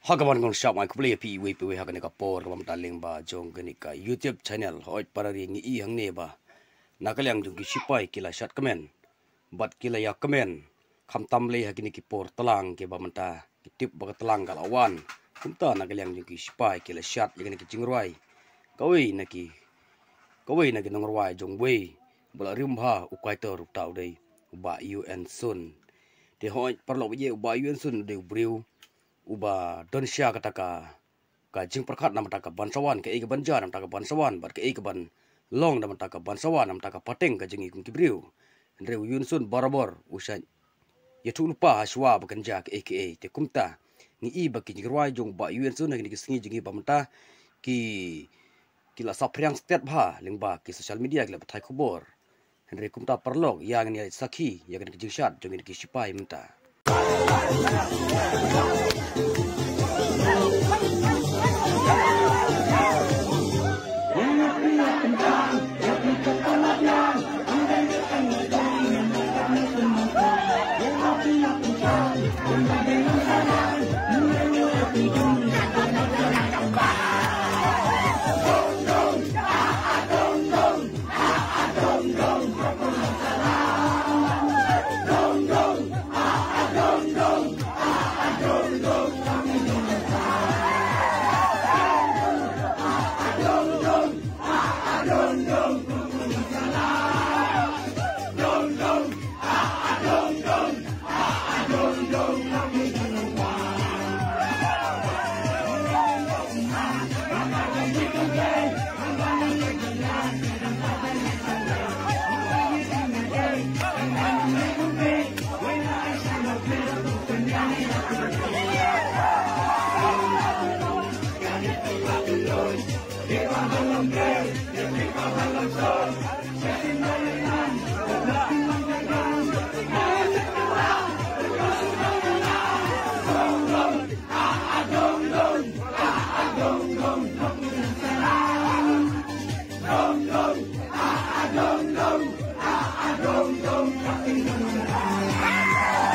Hagaman kong siya may kuplay pi iwi piwi hagan ka por kam taling ba jong gani ka YouTube channel hoit para ring i hang ne ba nakalyang jong ki sipay kila shot comment bat kila ya comment kam tamle hagini ki por talang ke ba manta ki tip ba talang galawan kumta nakalyang jong ki sipay kila shot yagani ki jingruai kawai naki nongruai jong wei bala rimha ukai ter tau dei ba UN sun de hoit parlo ye ba UN sun de briu uba don sya kataka ka jing perkat nam taka bansawan ke ege banja nam taka bansawan bar ke ege ban long nam taka bansawan nam taka pateng ka jingi kum kibriu ndreu yunsun barabor usan yetu lupa haswa bakanja ke eke te kumta ni i baki jirwai jong ba yunsun ngi singi jingi bamta ki kila sapriang stet bha lingba ki social media kila batai khobor ndre kumta perlok yang ni sakhi yang ni jingshat jong ni ki sipai menta